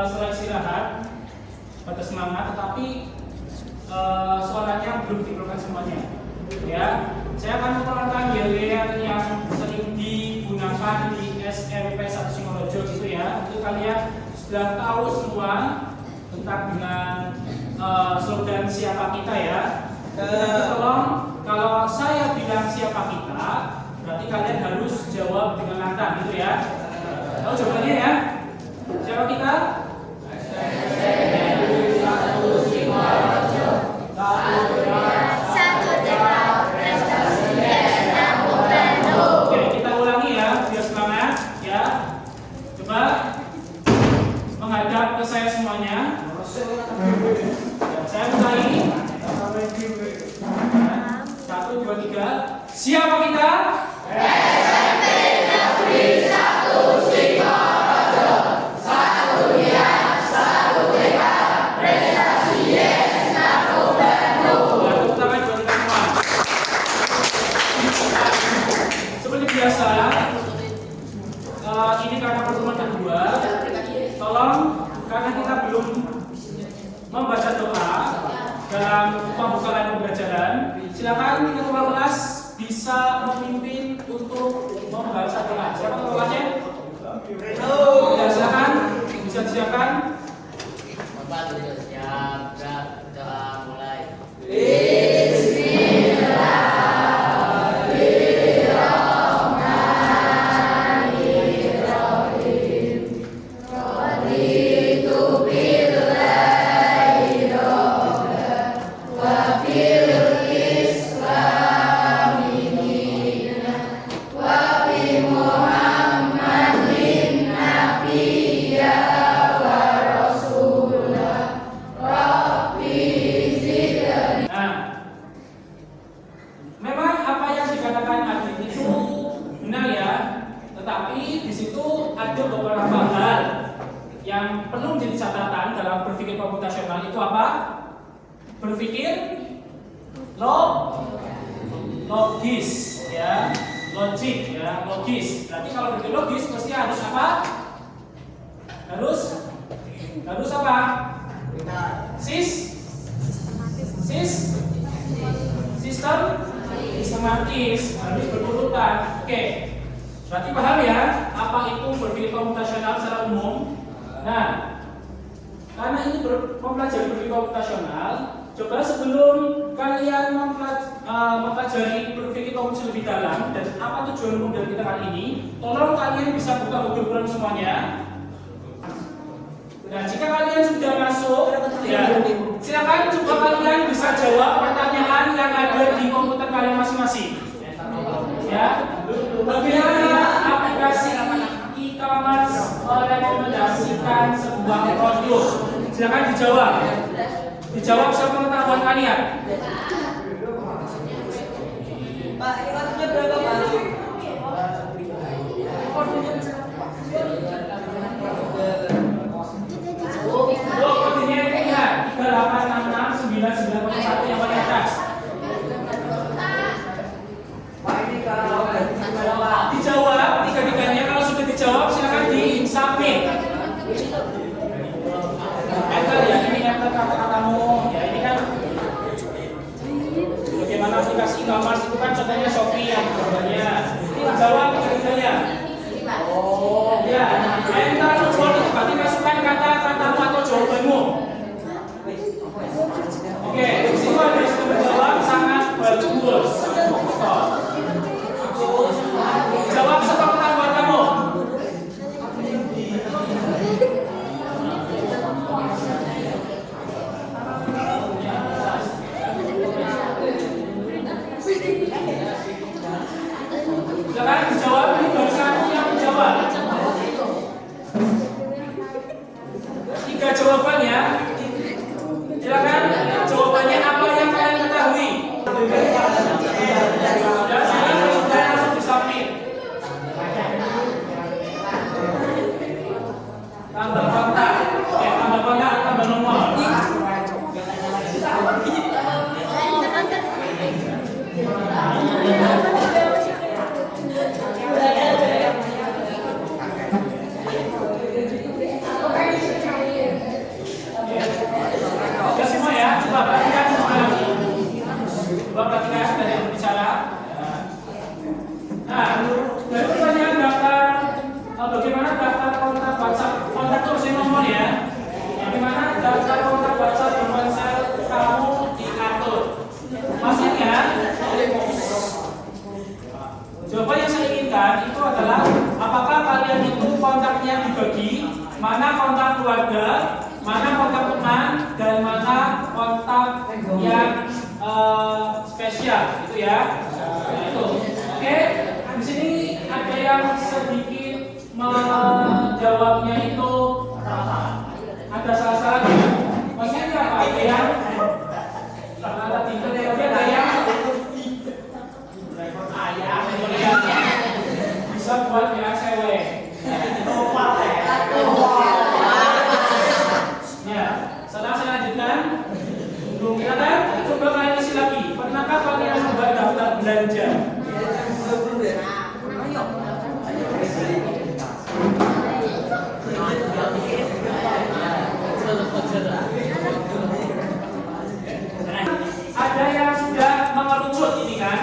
setelah istirahat pada semangat, tetapi suaranya belum dikeluarkan semuanya. Ya, saya akan memperkenalkan yel-yel yang sering digunakan di SMP 1 Singorojo gitu ya. Itu kalian sudah tahu semua tentang dengan slogan siapa kita ya. Nanti tolong kalau saya bilang siapa kita, berarti kalian harus jawab dengan lantang gitu ya. Tahu jawabannya ya? Siapa kita? Oke, kita ulangi ya, biar semangat ya. Coba menghadap ke saya semuanya. Saya mulai. 1, 2, 3. Siapa kita? SMP Negeri 1 Singorojo. Satu niat, satu tekad, prestasi yes, satu Bandung. Tepuk tangan buat kita semua. Seperti biasa, ini karena pertemuan kedua, tolong karena kita belum membaca doa dalam pembukaan pembelajaran, silakan ketua kelas bisa memimpin untuk membaca doa. Siapa ketuanya? Ya, silakan bisa disiapkan. Bapak sudah siap, doa mulai. Memang apa yang dikatakan Adit itu benar ya, tetapi di situ ada beberapa hal yang perlu menjadi catatan dalam berpikir komputasional. Itu apa? Berpikir logis ya, logik ya, logis. Berarti kalau berpikir logis mesti harus apa? Harus apa? Sistematis, harus berurutan. Oke, berarti paham ya apa itu berpikir komputasional secara umum. Nah, karena ini mempelajari berpikir komputasional, coba sebelum kalian mempelajari berpikir komputasional lebih dalam dan apa tujuan modul kita kali ini, tolong kalian bisa buka Google Chrome semuanya. Nah, jika kalian sudah masuk, ya, silakan coba kalian bisa jawab pertanyaan yang ada di komputer kalian masing-masing. Ya, bagaimana aplikasi e-commerce merekomendasikan sebuah produk? Silakan dijawab sepengetahuan kalian. Pak, ini waktunya berapa, Pak? Kodenya ini ya 3866991 yang paling atas. Pak, ini kalau Dijawab tiga-tiganya. Kalau sudah dijawab silakan di submit. Enter ya, ini enter kata-katamu. Ya ini kan bagaimana aplikasi e-commerce itu kan contohnya Shopee keluarga, mana kontak teman, dan mana kontak yang spesial, gitu ya. Nah, itu. Oke, di sini ada yang sedikit menjawabnya itu ada salah-salahnya. Maksudnya apa? Ada yang ada yang bisa buat ya cewek. Ya, setelah saya lanjutkan. Silakan, coba kalian isi lagi. Pernahkah kalian membuat daftar belanja? Ada yang sudah mengerucut ini kan?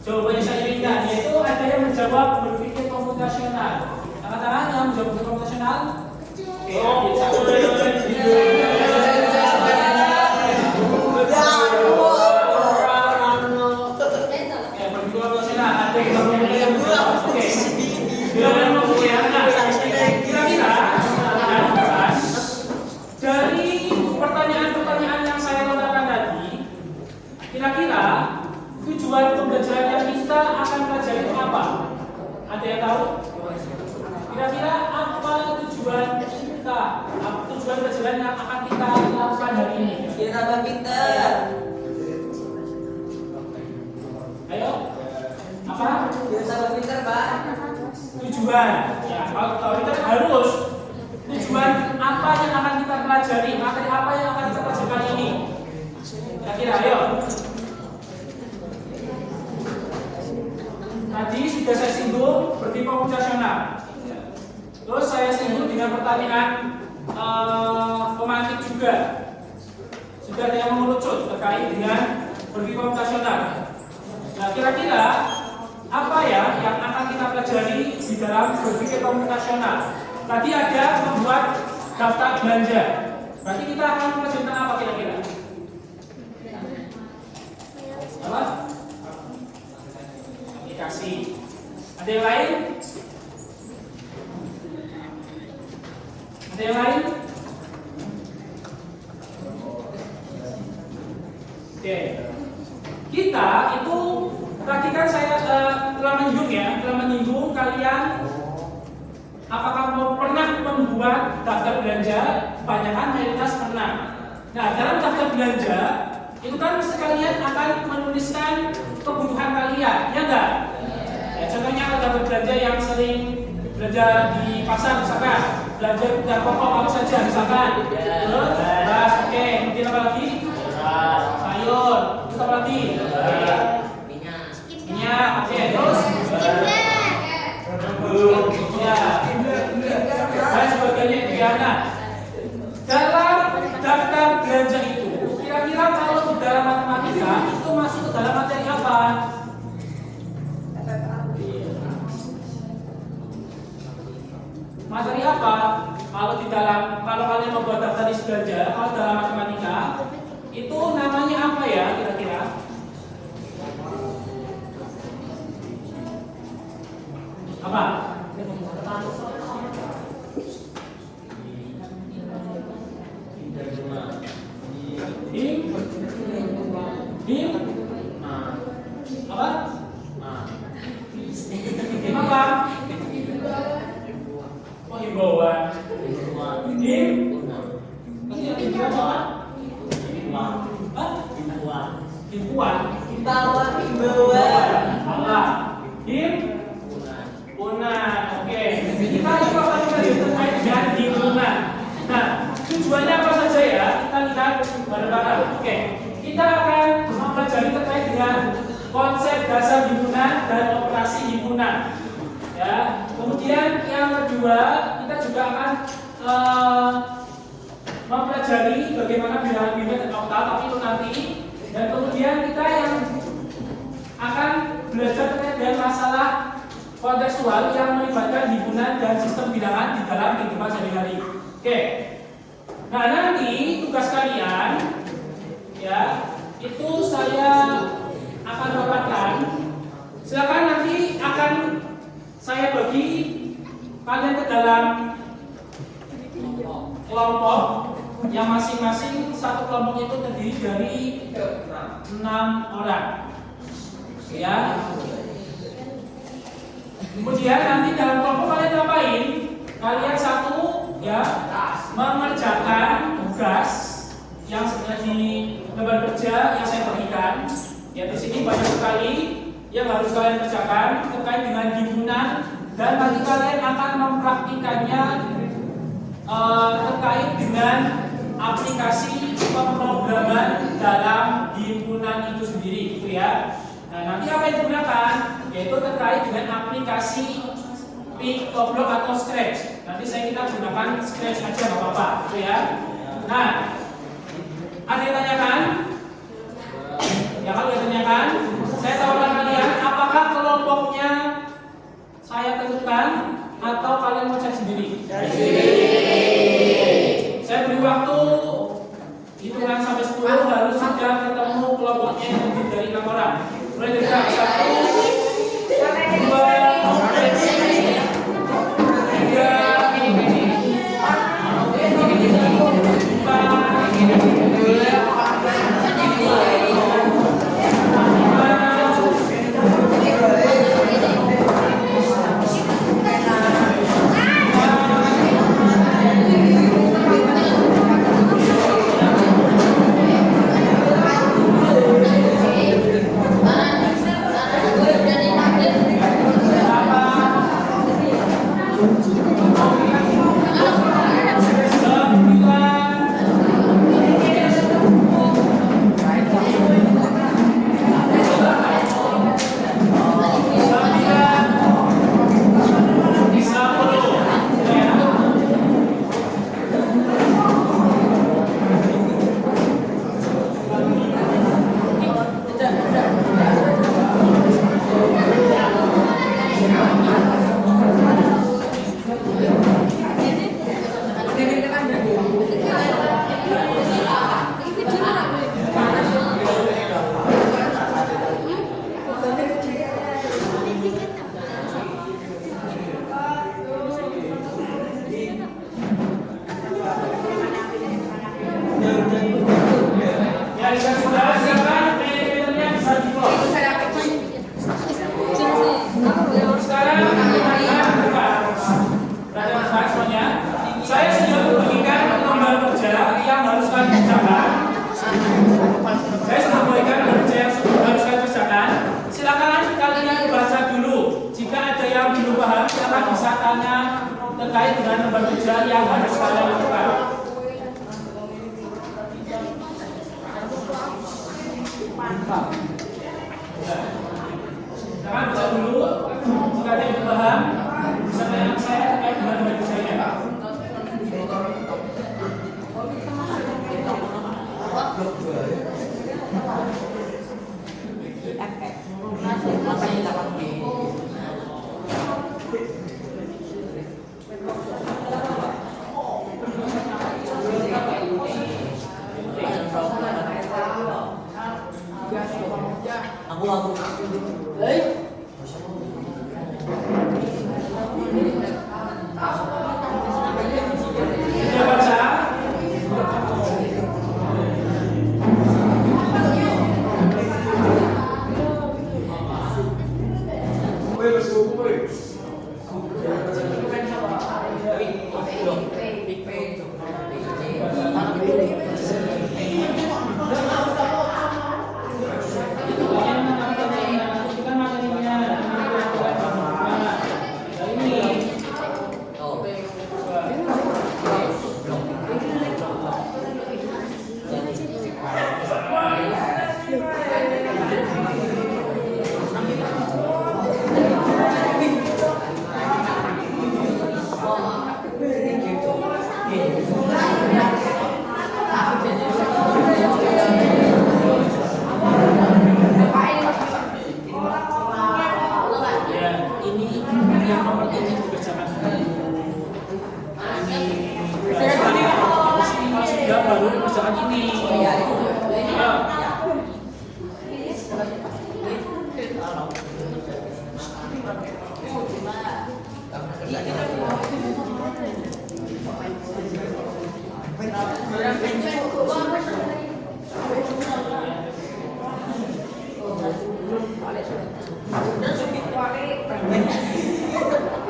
Jawabannya saya ingat, yaitu ada yang menjawab berpikir komputasional. Tangan-tangan yang menjawab berpikir komputasional. Dari pertanyaan-pertanyaan yang saya lontarkan tadi, kira-kira tujuan pembelajaran yang kita akan pelajari itu apa? Ada yang tahu? Kira-kira apa tujuan kita? Tujuan pelajaran yang akan kita lakukan hari ini? Kita tambah pinter. Ayo, apa? Kita tambah pinter, Pak. Tujuan. Ya, kalau kita harus tujuan apa yang akan kita pelajari, materi apa yang akan kita pelajari ini? Kira-kira, ayo. Tadi sudah saya singgung berpikir komputasional. Terus saya singgung dengan pertanyaan pemantik juga. Sudah ada yang mengerucut terkait dengan berpikir komputasional. Nah, kira-kira apa ya yang akan kita pelajari di dalam berpikir komputasional? Tadi ada membuat daftar belanja. Berarti kita akan pelajari tentang apa kira-kira? Apa? Aplikasi. Ada yang lain? Ada yang lain? Oke. Kita itu tadi kan saya telah menyinggung kalian apakah mau pernah membuat daftar belanja? Kebanyakan mayoritas pernah. Nah, dalam daftar belanja itu kan sekalian akan menuliskan kebutuhan kalian, ya enggak? Ya, contohnya daftar belanja yang sering belanja di pasar misalkan, belanja kebutuhan pokok apa saja misalkan. Terus, beras, oke, kemudian apa lagi? Sayur, terus apa lagi? Minyak, oke, terus? Ya, dan sebagainya itu ya. Nah, dalam daftar belanja itu, kira-kira kalau di dalam matematika itu masuk ke dalam materi apa? Materi apa? Kalau kalian membuat daftar list belanja, kalau dalam matematika itu namanya apa ya kira-kira? Apa? Apa? Oh, himbauan. Oke. Kita juga akan belajar terkait dengan himpunan. Nah, tujuannya apa saja ya? Kita lihat bareng-bareng. Oke. Kita akan mempelajari terkait dengan konsep dasar himpunan dan operasi himpunan. Ya. Kemudian yang kedua, kita juga akan mempelajari bagaimana bilangan-bilangan dan oktal, tapi itu nanti. Dan kemudian kita yang akan belajar terkait dengan masalah kontekstual yang melibatkan himpunan dan sistem bilangan di dalam kehidupan sehari-hari. Oke. Nah, nanti tugas kalian ya itu saya akan dapatkan. Silakan nanti akan saya bagi kalian ke dalam kelompok yang masing-masing satu kelompok itu terdiri dari 6 orang. Ya. Kemudian nanti dalam kelompok kalian ngapain? Kalian satu ya mengerjakan tugas yang sudah di lembar kerja yang saya berikan. Ya di sini banyak sekali yang harus kalian kerjakan terkait dengan himpunan dan nanti kalian akan mempraktikannya terkait dengan aplikasi pemrograman dalam himpunan itu sendiri, gitu ya. Nah, nanti apa yang digunakan? Yaitu terkait dengan aplikasi Pickoblock atau Scratch. Nanti kita gunakan Scratch aja nggak apa-apa, gitu ya. Nah, ada yang tanyakan? Ya kalau ada tanyakan, saya tawarkan kalian apakah kelompoknya saya tentukan atau kalian mau cari sendiri? Saya beri waktu hitungan sampai 10 harus sudah ketemu kelompoknya yang terdiri dari 6 orang. Mulai dari 1, 5.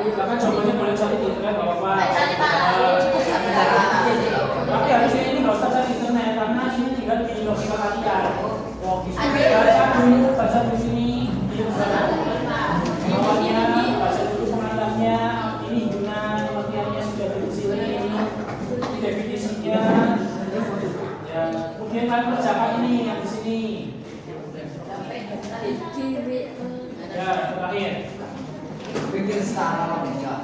Silakan contohnya boleh cari di internet nggak apa-apa. Tapi harusnya ini nggak usah cari di internet karena ini tinggal di logika kalian. Logis. Baca di sini. Awalnya baca dulu pengantarnya. Ini guna pengertiannya sudah di sini. Ini definisinya. Ya, kemudian kalian kerjakan ini yang di sini. Ya, terakhir. Bikin setara ya.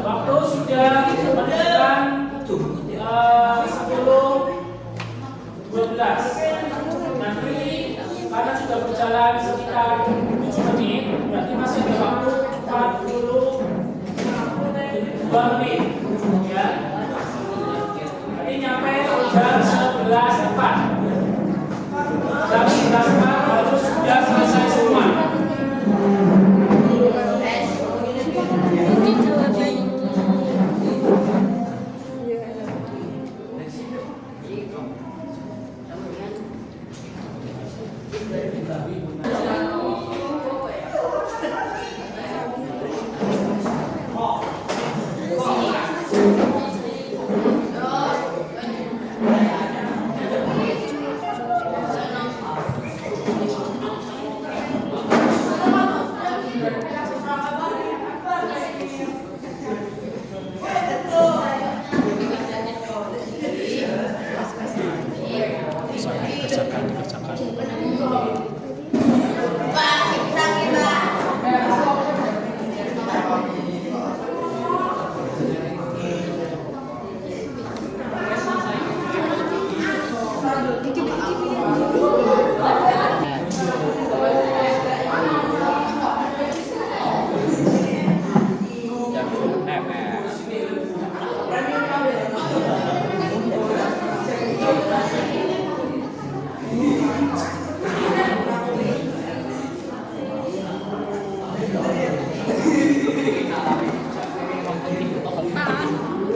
Waktu sudah menunjukkan 10:12. Nanti karena sudah berjalan sekitar 7 menit, berarti masih ada waktu 42 menit. Ya. Nanti nyampe jam 11.04. Jam 11.04 harus sudah selesai semua.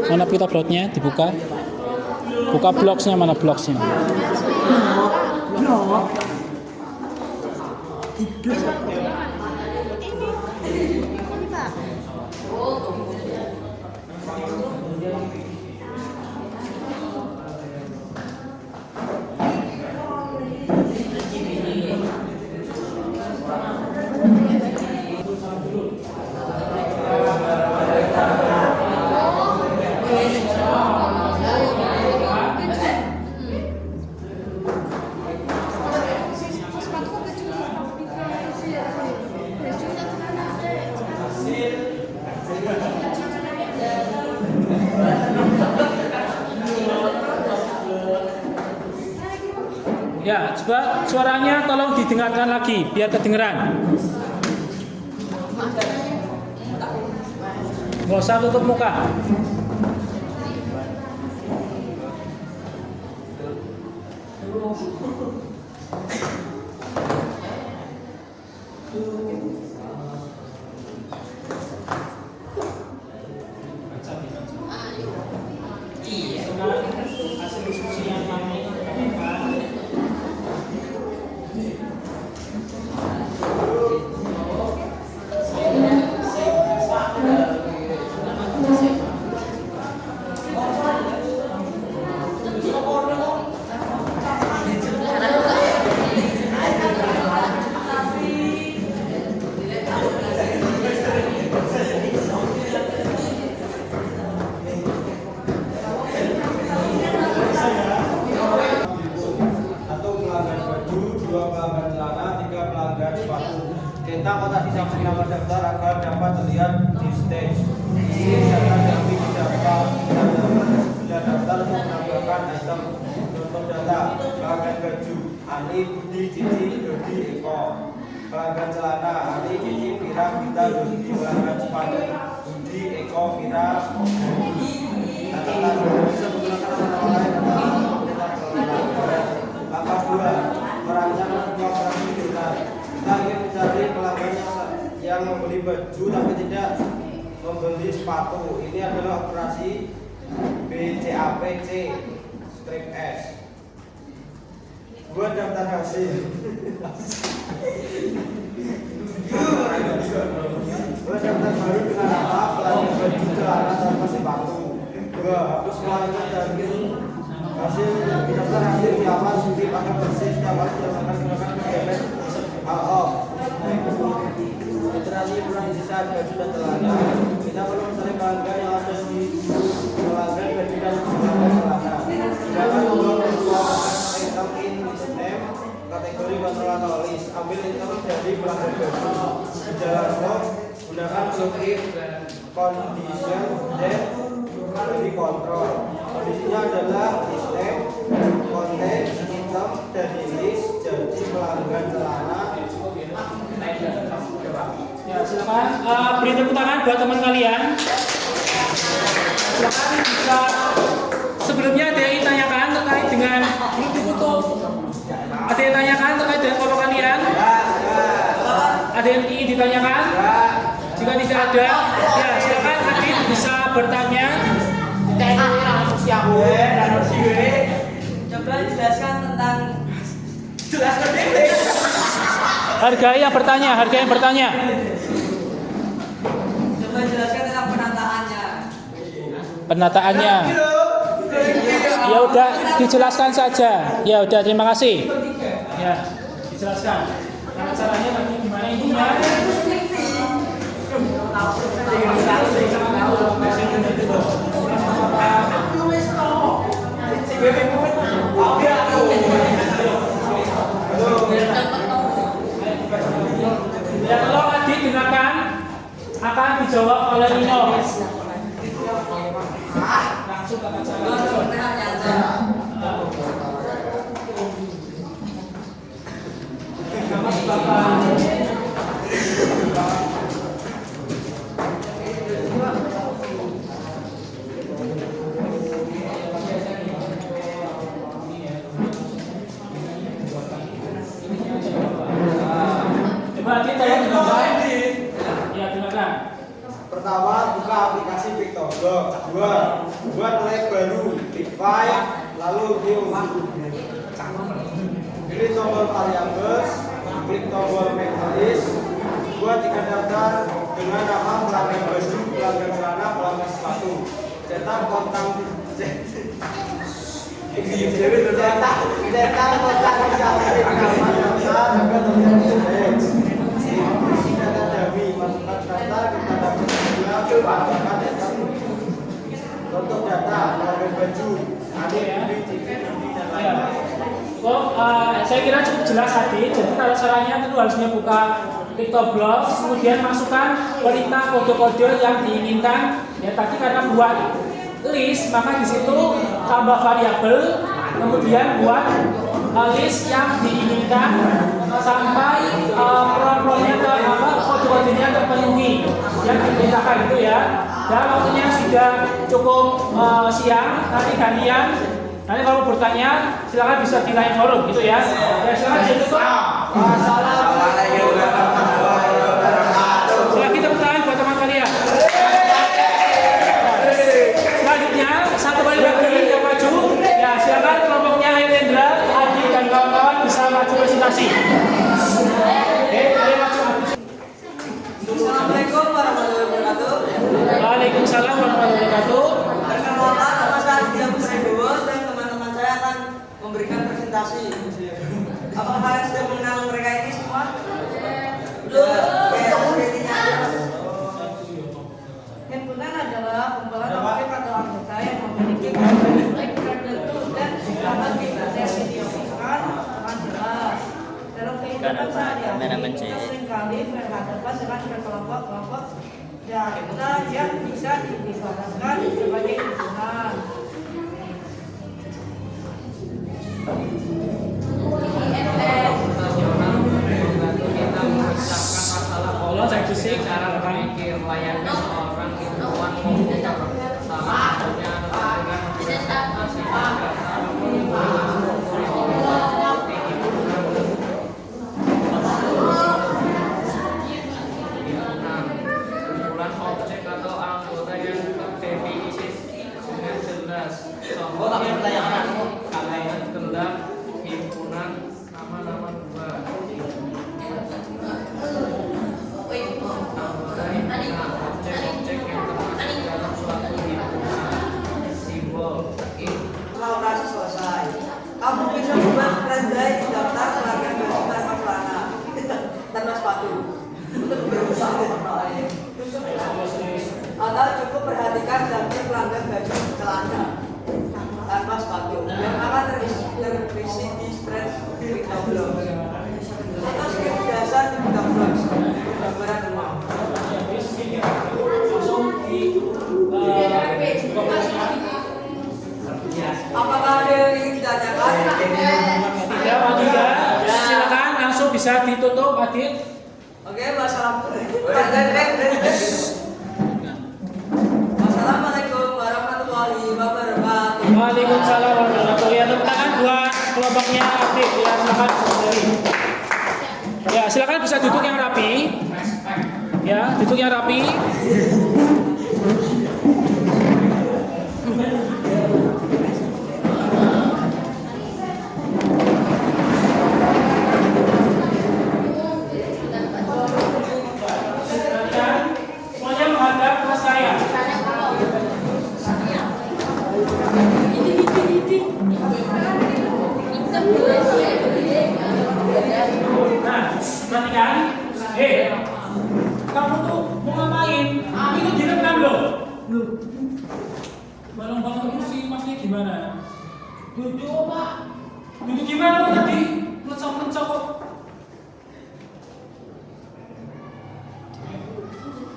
Mana pita blognya dibuka? Buka blogsnya, mana blogsnya? Ya, coba suaranya tolong didengarkan lagi biar kedengeran. Nggak usah tutup muka. Hasil diskusi yang kami lakukan. Tentang kotak disamping nama daftar agar dapat terlihat di stage. Ini data kami tidak daftar untuk menambahkan item contoh data. Ali, Budi, Cici, Dodi, Eko. Pelanggan celana Ali, Cici, Vira, Gita, Dodi. Pelanggan sepatu Budi, Eko, Vira, Dodi. Catatan bisa menggunakan nama lain adalah pemerintah kelola. Langkah 2, merancang sebuah operasi jualan. Kita ingin mencari pelanggan yang membeli baju tapi tidak membeli sepatu. Ini adalah operasi BCAPC strip S. Buat daftar hasil. Buat daftar baru dengan nama pelanggan baju celana tanpa sepatu. 2. Hapus semua ingat dari hasil daftar hasil diaman sudi pakai bersih setiap hari jangan gunakan kegiatan off. Literasi kurang sisa baju dan celana. Kita perlu mencari pelanggan yang ada di pelanggan baju dan celana. Jangan membuat item in list name kategori kontrol atau list. Ambil item dari pelanggan baju. Di dalam blog gunakan login condition dan dari kontrol. Kondisinya adalah list name, konten, item dari list, jadi pelanggan celana. Ya, silakan beri tepuk tangan buat teman kalian. Silakan bisa sebelumnya ada yang ditanyakan terkait dengan belum ditutup. Ada yang ditanyakan terkait dengan kelompok kalian? Ada yang ingin ditanyakan? Jika tidak ada, ya silakan Adit bisa bertanya. Coba jelaskan tentang Harga yang bertanya. Coba jelaskan tentang penataannya. Penataannya. Ya udah dijelaskan saja. Ya udah terima kasih. Ya, dijelaskan. Cara caranya nanti gimana intinya? Ya, kalau Adit dengarkan akan dijawab oleh Nino. Langsung ke acara. Coba Adit tolong dengarkan. Ya, dengarkan. Pertama, buka aplikasi PictoBlock. 2. Buat lab baru, Big File, lalu new. Pilih tombol variables, klik tombol make list. Buat 3 daftar dengan nama pelanggan baju, pelanggan celana, pelanggan sepatu. Cetak kontak cetak kontak sampai nama daftar agar terlihat di page. Isi data dummy, masukkan daftar kita dapat untuk data pelanggan baju, ada beli, tiket, dan lain-lain. Saya kira cukup jelas tadi. Jadi kalau caranya itu harusnya buka PictoBlock, kemudian masukkan perintah kode-kode yang diinginkan. Ya tadi karena buat list, maka di situ tambah variabel, kemudian buat list yang diinginkan sampai peron-peronnya kode-kodenya terpenuhi yang diperintahkan itu ya. Dan waktunya sudah cukup siang, nanti gantian. Nanti kalau bertanya silakan bisa di line forum gitu ya. Ya silakan ditutup. Wassalamualaikum warahmatullahi wabarakatuh. Silakan kita bertanya buat teman kalian. Selanjutnya satu kali lagi yang maju. Ya silakan kelompoknya Hendra, Adi dan kawan-kawan bisa maju presentasi. Maju. Assalamualaikum warahmatullahi wabarakatuh. Waalaikumsalam warahmatullahi wabarakatuh. Perkenalkan, nama saya Aditya Putribowo dan teman-teman saya akan memberikan presentasi. Apakah kalian sudah mengenal mereka ini semua? Himpunan adalah kumpulan aktif atau anggota yang memiliki karakteristik tertentu dan dapat diidentifikasikan dengan jelas. Dalam kehidupan sehari-hari, kita seringkali berhadapan dengan kelompok-kelompok data yang bisa diibaratkan sebagai himpunan. adalah himpunan nama-nama buah. Anggota himpunan objek-objek yang termasuk dalam suatu himpunan. Simbol Setelah operasi selesai, kamu bisa membuat spreadsheet di daftar pelanggan baju tanpa celana, tanpa sepatu, untuk berusaha lain. Atau cukup perhatikan daftar pelanggan baju celana tanpa sepatu yang akan tervisi di spreadsheet Tableau. Atau skrip dasar di Tableau, gambaran rumah. Langsung di Apakah ada yang ingin ditanyakan? tidak, Pak Dida. Silakan langsung bisa ditutup, Adit. Oke, Wassalamualaikum warahmatullahi wabarakatuh. Waalaikumsalam warahmatullahi wabarakatuh. Ya, tepuk tangan buat kelompoknya Adit. Ya, silakan sendiri. Ya, silakan bisa duduk yang rapi. Ya, duduk yang rapi. Semuanya menghadap ke saya. Nah, perhatikan. Kamu tuh mau ngapain? Itu direkam loh. Balong-balong kursi masnya gimana? Duduk, Pak. Duduk gimana lo tadi? Mencok-mencok kok.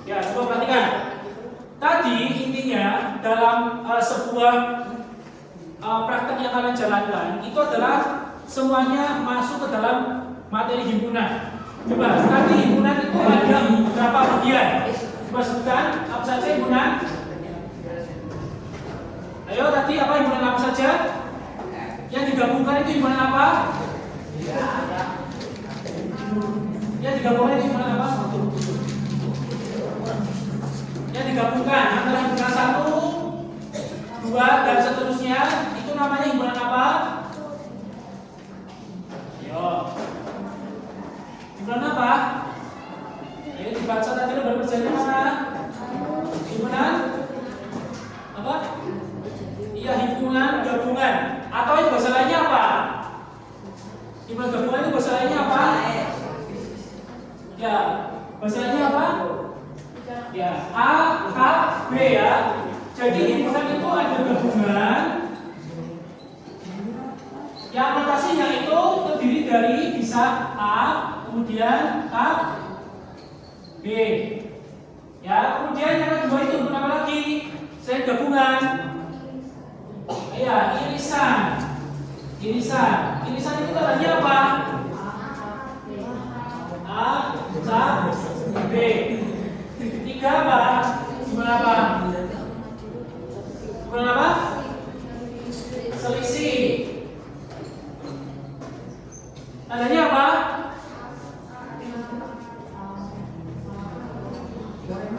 Ya, coba perhatikan. Tadi intinya dalam sebuah praktek yang kalian jalankan itu adalah semuanya masuk ke dalam materi himpunan. Coba, tadi himpunan itu ada berapa bagian? Coba sebutkan apa saja himpunan? Ayo, tadi apa himpunan apa saja? Yang digabungkan itu himpunan apa? Yang digabungkan itu himpunan apa? Yang digabungkan antara himpunan 1, 2, dan seterusnya itu namanya himpunan apa? Ayo. Himpunan apa? Ayo dibaca tadi lembar kerjanya mana? Himpunan apa? Iya, himpunan gabungan. Atau yang bahasa lainnya apa? Himpunan gabungan itu bahasa lainnya apa? Ya, bahasa lainnya apa? Ya, A, K, B ya. Jadi himpunan itu ada gabungan yang notasinya itu terdiri dari bisa A, kemudian K, B. Ya, kemudian yang kedua itu apa lagi? Selain gabungan. Ya, irisan. Irisan itu tandanya apa? A, K, B. Tiga apa? Gimana apa? Gimana apa? Selisih. Tandanya apa?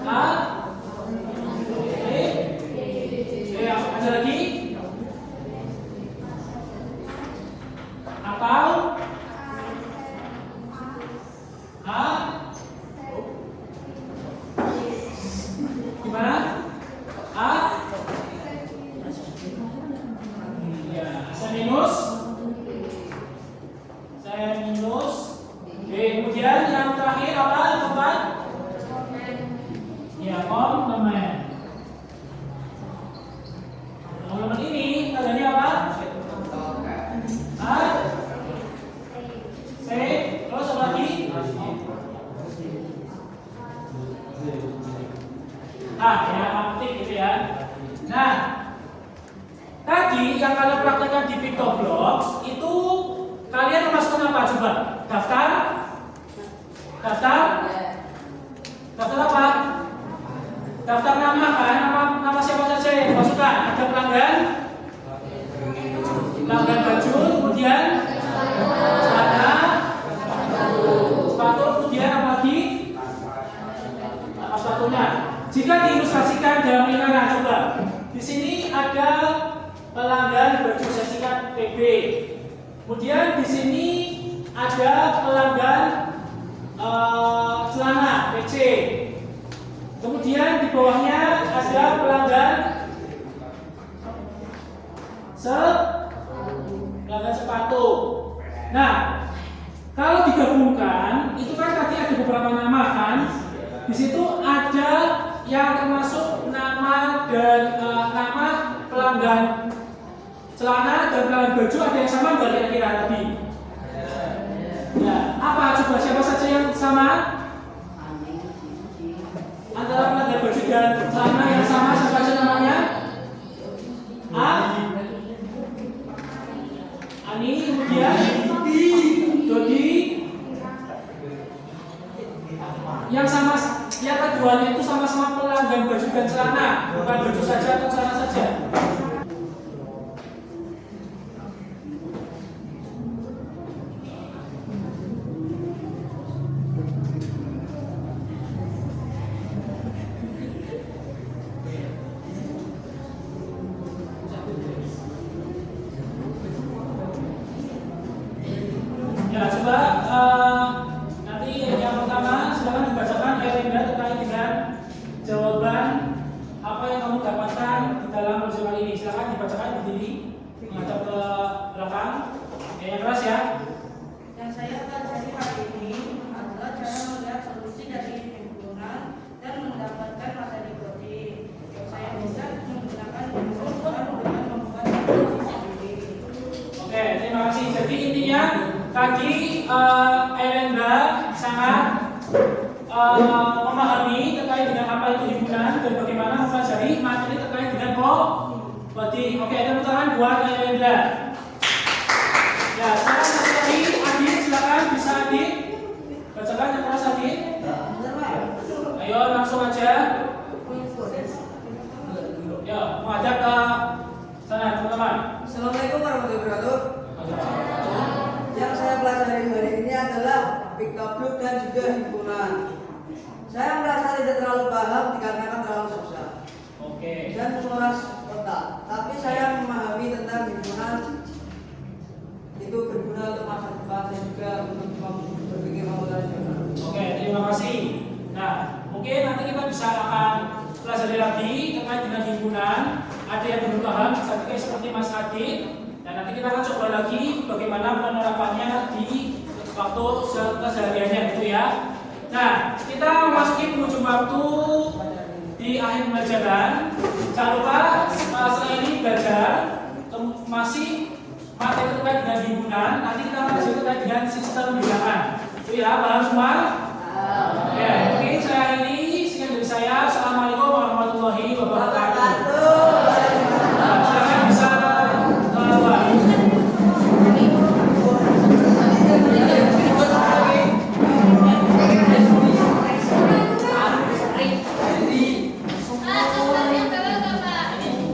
A, B. Ada lagi? Atau A, gimana? A, ya, saya minus, B. Kemudian yang terakhir apa? Yang keempat? Ya, komplement. Komplement ini tandanya apa? A, C, terus apa lagi? Ya, aktif gitu ya. Nah, tadi yang kalian praktekkan di PictoBlox itu kalian memasukkan apa? Coba daftar apa? Daftar nama kan? Nama siapa saja yang dimasukkan? Ada pelanggan baju, kemudian celana, sepatu, kemudian apa lagi? Sepatunya. Jika diilustrasikan dalam lingkaran, coba di sini ada pelanggan baju sesikat PB. Kemudian di sini ada pelanggan celana PC. Kemudian di bawahnya ada pelanggan sepatu. Nah, kalau digabungkan itu kan tadi ada beberapa nama kan. Di situ ada yang termasuk nama dan nama pelanggan celana dan pelanggan baju ada yang sama nggak kira-kira tadi? Ya, apa coba siapa saja yang sama? Antara pelanggan baju dan celana yang sama siapa saja namanya? Ani, kemudian Dodi. Yang sama, yang keduanya itu sama-sama pelanggan baju dan celana, bukan baju saja atau celana saja. Ya, coba nanti yang pertama silakan dibacakan Erenda terkait dengan jawaban apa yang kamu dapatkan di dalam modul kali ini. Silakan dibacakan berdiri menghadap ke belakang. Yang keras ya. Yang saya pelajari hari ini adalah cara melihat solusi dari himpunan dan mendapatkan materi coding. Saya bisa menggunakan himpunan dengan membuat solusi sendiri. Oke, terima kasih. Jadi intinya tadi Erenda sangat memahami terkait dengan apa itu himpunan dan bagaimana mempelajari materi terkait dengan coding. Oke, tepuk tangan buat Erenda. Ya, sekarang satu lagi, Adit, silakan bisa Adit bacakan yang keras Adit. Ayo langsung aja. Ya, menghadap ke sana teman-teman. Assalamualaikum warahmatullahi wabarakatuh. Yang saya pelajari hari ini adalah Pictobook dan juga himpunan. Saya merasa tidak terlalu paham dikarenakan terlalu susah dan menguras otak. Tapi saya memahami tentang himpunan itu berguna untuk masa depan dan juga untuk berpikir rasional. Oke, terima kasih. Nah, mungkin nanti kita bisa akan pelajari lagi terkait dengan himpunan. Ada yang belum paham, seperti Mas Adit. Dan nanti kita akan coba lagi bagaimana penerapannya di waktu kesehariannya gitu ya. Nah, kita memasuki penghujung waktu di akhir pembelajaran. Jangan lupa setelah ini belajar masih materi terkait dengan himpunan. Nanti kita akan belajar terkait dengan sistem bilangan. Itu ya, paham semua?